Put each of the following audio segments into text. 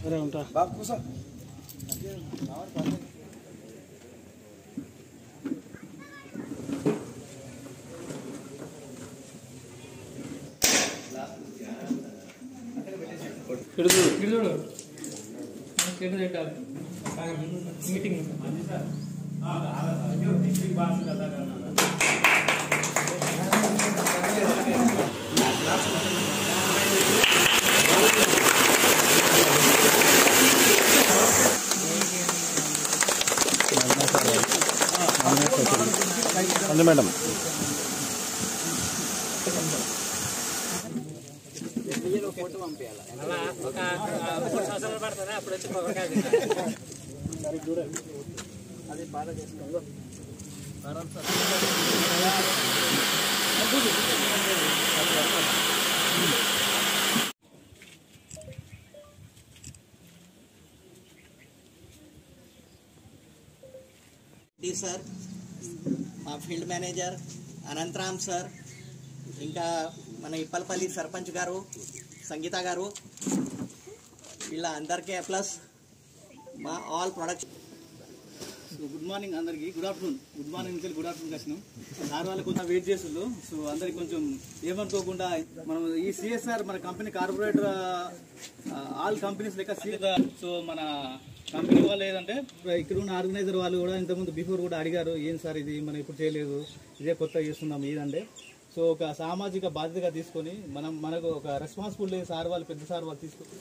అరే ఉంటా బాబు కూసో మీటింగ్ అంతే మేడం ఫోటో పంపించాలి ఒక 3 సంవత్సరాలు పడుతుంది అప్పుడు వచ్చి అది బాగా చేసుకో సార్ మా ఫీల్డ్ మేనేజర్ అనంతరామ్ సార్ ఇంకా మన ఇప్పలపల్లి సర్పంచ్ గారు సంగీత గారు వీళ్ళ అందరికీ ప్లస్ మా ఆల్ ప్రొడక్ట్స్ గుడ్ మార్నింగ్ అందరికి గుడ్ ఆఫ్టర్నూన్ గుడ్ మార్నింగ్ నుంచి గుడ్ ఆఫ్టర్నూన్ వచ్చినాం సార్ వాళ్ళు కొంచెం వెయిట్ చేస్తుండ్రు సో అందరికి కొంచెం ఏమనుకోకుండా మనం ఈ సిఎస్ఆర్ మన కంపెనీ కార్పొరేటర్ ఆల్ కంపెనీస్ లెక్క సో మన కంపెనీ వాళ్ళు ఏదంటే ఇక్కడ ఉన్న ఆర్గనైజర్ వాళ్ళు కూడా ఇంతకుముందు బిఫోర్ కూడా అడిగారు ఏం సార్ ఇది మనం ఇప్పుడు చేయలేదు ఇదే కొత్త చేస్తున్నాం ఇదంటే సో ఒక సామాజిక బాధ్యతగా తీసుకొని మనకు ఒక రెస్పాన్సిబిలిటీ సార్ వాళ్ళు పెద్ద సార్ వాళ్ళు తీసుకొని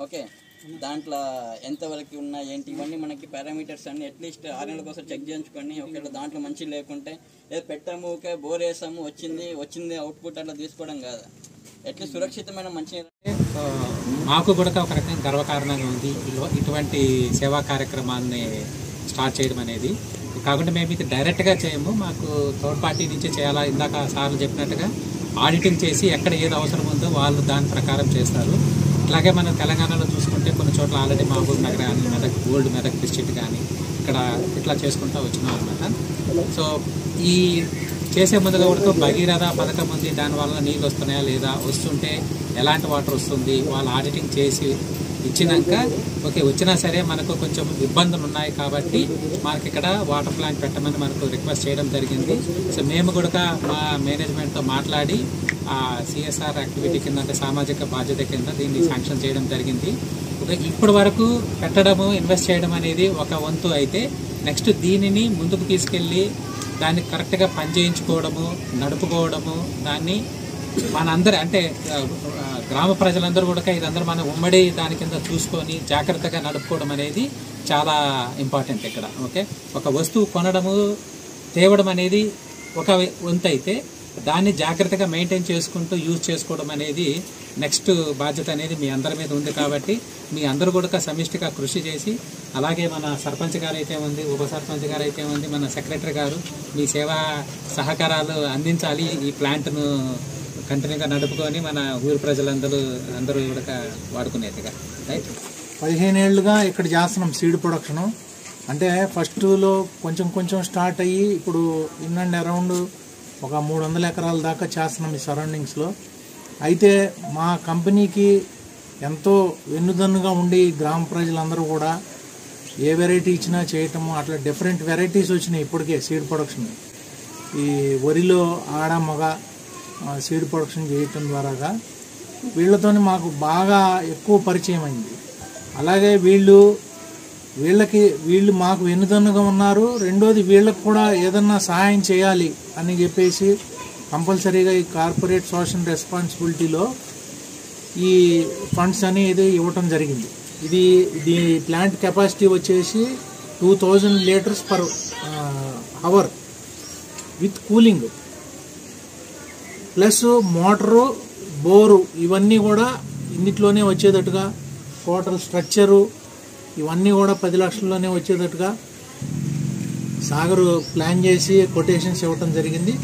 ఓకే దాంట్లో ఎంతవరకు ఉన్నా ఏంటి ఇవన్నీ మనకి పారామీటర్స్ అన్ని అట్లీస్ట్ 6 నెలల కోసం చెక్ చేయించుకొని ఒకవేళ దాంట్లో మంచి లేకుంటే ఏదో పెట్టాము ఓకే బోర్ వేసాము వచ్చింది అవుట్పుట్ అట్లా తీసుకోవడం కాదు అట్లీస్ట్ సురక్షితమైన మంచి మాకు కూడా ఒక రకంగా గర్వకారణంగా ఉంది ఇటువంటి సేవా కార్యక్రమాన్ని స్టార్ట్ చేయడం అనేది. కాకుండా మేము ఇది డైరెక్ట్గా చేయము, మాకు థర్డ్ పార్టీ నుంచి చేయాలా. ఇందాక సార్లు చెప్పినట్టుగా ఆడిటింగ్ చేసి ఎక్కడ ఏది అవసరం ఉందో వాళ్ళు దాని ప్రకారం చేస్తారు. ఇట్లాగే మనం తెలంగాణలో చూసుకుంటే కొన్ని చోట్ల ఆల్రెడీ మహబూబ్ నగర్ కానీ మెదక్ డిస్ట్రిక్ట్ కానీ ఇక్కడ ఇట్లా చేసుకుంటూ వచ్చినాం అనమాట. సో ఈ చేసే ముందుగా కూడా భగీరథ పథకం ఉంది, దానివల్ల నీళ్ళు వస్తున్నాయా లేదా, వస్తుంటే ఎలాంటి వాటర్ వస్తుంది, వాళ్ళు ఆడిటింగ్ చేసి ఇచ్చినాక ఓకే వచ్చినా సరే మనకు కొంచెం ఇబ్బందులు ఉన్నాయి కాబట్టి మనకి ఇక్కడ వాటర్ ప్లాంట్ పెట్టమని మనకు రిక్వెస్ట్ చేయడం జరిగింది. సో మేము కూడా మా మేనేజ్మెంట్తో మాట్లాడి ఆ సిఎస్ఆర్ యాక్టివిటీ కింద అంటే సామాజిక బాధ్యత కింద దీన్ని శాంక్షన్ చేయడం జరిగింది. ఇప్పటి వరకు పెట్టడము ఇన్వెస్ట్ చేయడం అనేది ఒక వంతు అయితే నెక్స్ట్ దీనిని ముందుకు తీసుకెళ్ళి దాన్ని కరెక్ట్గా పనిచేయించుకోవడము, నడుపుకోవడము, దాన్ని మనందరూ అంటే గ్రామ ప్రజలందరూ కూడా ఇదందరూ మనం ఉమ్మడి దాని కింద చూసుకొని జాగ్రత్తగా నడుపుకోవడం అనేది చాలా ఇంపార్టెంట్ ఇక్కడ. ఓకే, ఒక వస్తువు కొనడము తేవడం అనేది ఒక వంతు అయితే దాన్ని జాగ్రత్తగా మెయింటైన్ చేసుకుంటూ యూజ్ చేసుకోవడం అనేది నెక్స్ట్ బాధ్యత అనేది మీ అందరి మీద ఉంది. కాబట్టి మీ అందరూ కూడా సమిష్టిగా కృషి చేసి అలాగే మన సర్పంచ్ గారు అయితే ఉంది, ఉప సర్పంచ్ గారు అయితే ఉంది, మన సెక్రటరీ గారు మీ సేవా సహకారాలు అందించాలి. ఈ ప్లాంట్ను కంటిన్యూగా నడుపుకొని మన ఊరి అందరూ కూడా వాడుకునేదిగా. రైట్, 15 ఏళ్ళుగా ఇక్కడ చేస్తున్నాం సీడ్ ప్రొడక్షను. అంటే ఫస్ట్లో కొంచెం స్టార్ట్ అయ్యి ఇప్పుడు ఇన్ అండ్ అరౌండ్ ఒక 300 ఎకరాల దాకా చేస్తున్నాం ఈ సరౌండింగ్స్లో. అయితే మా కంపెనీకి ఎంతో వెన్నుదన్నుగా ఉండి గ్రామ ప్రజలందరూ కూడా ఏ వెరైటీ ఇచ్చినా చేయటము, అట్లా డిఫరెంట్ వెరైటీస్ వచ్చినాయి ఇప్పటికే సీడ్ ప్రొడక్షన్. ఈ వరిలో ఆడ మగ సీడ్ ప్రొడక్షన్ చేయటం ద్వారాగా వీళ్ళతోని మాకు బాగా ఎక్కువ పరిచయం అయింది. అలాగే వీళ్ళు మాకు వెన్నుదన్నుగా ఉన్నారు. రెండోది వీళ్ళకు కూడా ఏదన్నా సహాయం చేయాలి అని చెప్పేసి కంపల్సరీగా ఈ కార్పొరేట్ సోషల్ రెస్పాన్సిబిలిటీలో ఈ ఫండ్స్ అనేది ఇవ్వటం జరిగింది. ఇది ప్లాంట్ కెపాసిటీ వచ్చేసి 2000 litres per hour with cooling plus motor bore ఇవన్నీ కూడా ఇన్నిట్లోనే వచ్చేటట్టుగా టోటల్ స్ట్రక్చరు ఇవన్నీ కూడా 10 లక్షల్లోనే వచ్చేటట్టుగా సాగరు ప్లాన్ చేసి కొటేషన్స్ ఇవ్వటం జరిగింది.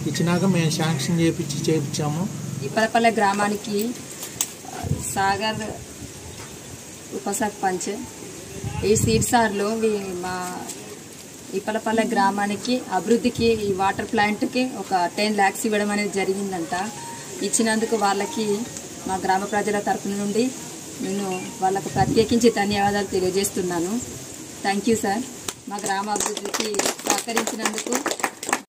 ఇచ్చినాక మేము శాంక్షన్ చేయించాము. ఇప్పలపల్లె గ్రామానికి సాగర్ ఉప సర్పంచ్ ఈ సీడ్సార్లో మా ఇప్పలపల్లె గ్రామానికి అభివృద్ధికి ఈ వాటర్ ప్లాంట్కి ఒక 10 lakhs ఇవ్వడం అనేది జరిగిందంట. ఇచ్చినందుకు వాళ్ళకి మా గ్రామ ప్రజల తరఫున నుండి నేను వాళ్ళకు ప్రత్యేకించి ధన్యవాదాలు తెలియజేస్తున్నాను. Thank you sir. మా గ్రామ అభివృద్ధికి సహకరించినందుకు